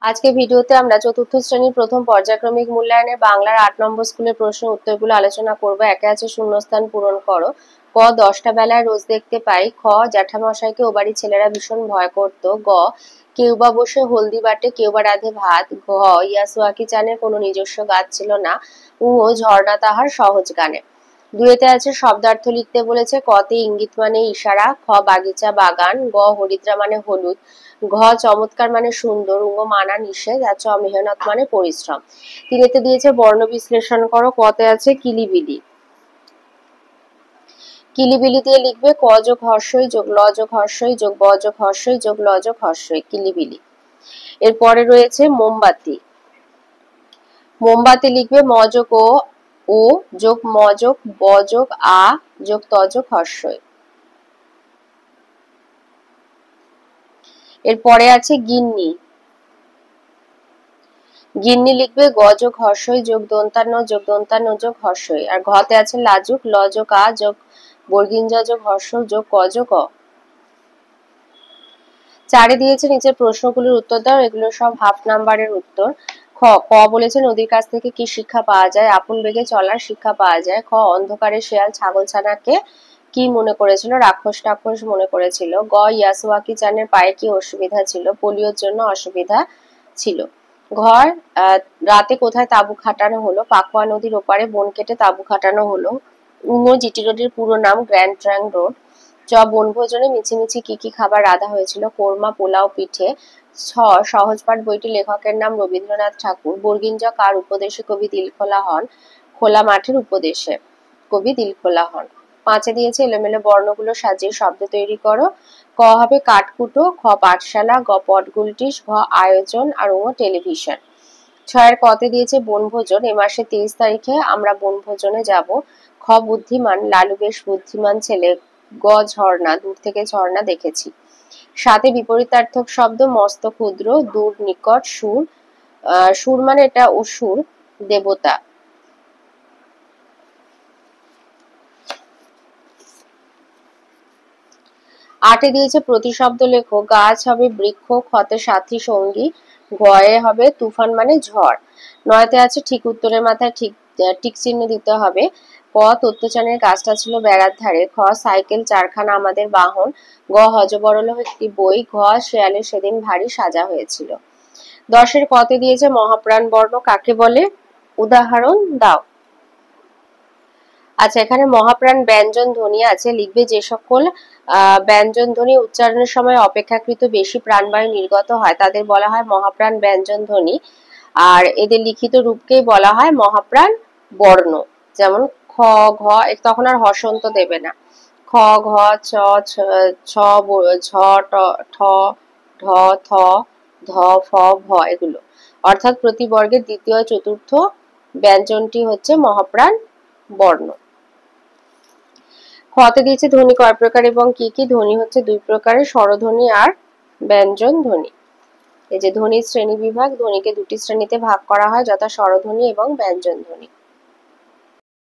আজকে ভিডিওতে আমরা চতুর্থ শ্রেণীর প্রথম পর্যায়ক্রমিক মূল্যায়নের বাংলার 8 নম্বর স্কুলের প্রশ্ন উত্তরগুলো আলোচনা করব। একে আছে শূন্যস্থান পূরণ করো। ক 10টা বেলায় রোজ দেখতে পাই। খ জ্যাঠামশাইকে ও বাড়ির ছেলেরা ভীষণ ভয় করতো। গ কেউ বা বসে হলদি বাটে, কেউ বা রাধে ভাত। ঘ ইয়াসুয়াকি চানের কোনো নিজস্ব গাছ ছিল না। উ ঝর্ণা তাহার সহজ গানে। দুয়েতে আছে শব্দার্থ লিখতে বলেছে। কতে ইঙ্গিত মানে ইশারা। খ বাগিচা বাগান। গ হরিদ্রা মানে হলুদ। ঘ চমৎকার মানে সুন্দর। ঙ মানা নিষেধ। আর চ মেহনত মানে পরিশ্রম। তিনেতে দিয়েছে বর্ণ বিশ্লেষণ করো। কতে আছে কিলিবিলি। কিলিবিলি দিয়ে লিখবে ক যোগ হর্ষই যোগ ল যোগ হর্ষই যোগ ব যোগ হর্ষই যোগ ল যোগ হর্ষই, কিলিবিলি। এরপরে রয়েছে মোমবাতি। মোমবাতি লিখবে ম যোগ ও যোগ ম যোগ ব যোগ আ যোগ ত যোগ হর্ষই। এরপরে আছে গিন্নি। গিন্নি লিখবে গ যোগ হর্ষই যোগ দন্তান্ন যোগ দন্তান্ন যোগ হর্ষই। আর ঘতে আছে লাজুক ল যোগ আ যোগ বর্গিঞ্জ যোগ হর্ষ যোগ ক যোগ অ। চারে দিয়েছে নিচের প্রশ্নগুলোর উত্তর দাও। এগুলো সব হাফ নাম্বারের উত্তর। খ ক বলেছে নদীর কাছ থেকে কি শিক্ষা পাওয়া যায়। আপন বেগে চলার শিক্ষা পাওয়া যায়। খ অন্ধকারে শেয়াল ছাগলছানাকে কি মনে করেছিল, রাক্ষস টাক্ষস মনে করেছিল। গ ইয়াসুয়াকি চানের পায়ে কি অসুবিধা ছিল, পোলিওর জন্য অসুবিধা ছিল। ঘর রাতে কোথায় তাঁবু খাটানো হলো, পাকুয়া নদীর ওপারে বন কেটে তাঁবু খাটানো হলো। জিটি রোডের পুরো নাম গ্র্যান্ড ট্রাঙ্ক রোড। চ বনভোজনে মিছিমিছি কি কি খাবার রাঁধা হয়েছিল, কোরমা পোলাও পিঠে। ছ সহজপাঠ বইটি লেখকের নাম রবীন্দ্রনাথ ঠাকুর। বর্গিঞ্জ কার উপদেশে কবি দিলখোলা হন, খোলা মাঠের উপদেশে কবি দিলখোলা হন। পাঁচে দিয়েছে এলোমেলো বর্ণগুলো সাজিয়ে শব্দ তৈরি করো। ক হবে কাঠকুটো, খ পাঠশালা, গ পটগুলটিস, ঘ আয়োজন আর ও টেলিভিশন। ছয়ের কতে দিয়েছে বনভোজন, এ মাসের 23 তারিখে আমরা বনভোজনে যাব। খ বুদ্ধিমান, লালু বেশ বুদ্ধিমান ছেলে। গ ঝর্ণা, দূর থেকে ঝর্ণা দেখেছি। সাথে বিপরীতার্থক শব্দ মস্ত ক্ষুদ্র, দূর নিকট, সুর। সুর মানে এটা অসুর, দেবতা। আটে দিয়েছে প্রতিশব্দ লেখো। গাছ হবে বৃক্ষ, খতে সাথী সঙ্গী, ঘয়ে হবে তুফান মানে ঝড়। নয়তে আছে ঠিক উত্তরের মাথায় টিক চিহ্ন দিতে হবে। ক তত্ত্বচানের গাছটা ছিল বেড়ার ধারে। খ সাইকেল চারখানা আমাদের বাহন। গ হযবরল একটি বই। ঘ শেয়ালের সেদিন ভারী সাজা হয়েছিল। 10-এর কতে দিয়েছে মহাপ্রাণ বর্ণ কাকে বলে, উদাহরণ দাও। আচ্ছা, এখানে মহাপ্রাণ ব্যঞ্জন ধ্বনি আছে, লিখবে যে সকল ব্যঞ্জন ধ্বনি উচ্চারণের সময় অপেক্ষাকৃত বেশি প্রাণবায়ু নির্গত হয় তাদের বলা হয় মহাপ্রাণ ব্যঞ্জন ধ্বনি। আর এদের লিখিত রূপকেই বলা হয় মহাপ্রাণ বর্ণ। যেমন খ ঘ, তখন আর হসন্ত দেবে না। খ ঘ ছ ছ ঝ ঠ ঢ থ ধ ফ ভ, এগুলো অর্থাৎ প্রতি বর্গের দ্বিতীয় চতুর্থ ব্যঞ্জনটি হচ্ছে মহাপ্রাণ বর্ণ। খতে দিয়েছে ধ্বনি কয় প্রকার এবং কি কি। ধ্বনি হচ্ছে দুই প্রকারের, স্বরধ্বনি আর ব্যঞ্জন ধ্বনি। এই যে ধ্বনির শ্রেণী বিভাগ, ধ্বনিকে দুটি শ্রেণীতে ভাগ করা হয়, যথা স্বরধ্বনি এবং ব্যঞ্জন ধ্বনি।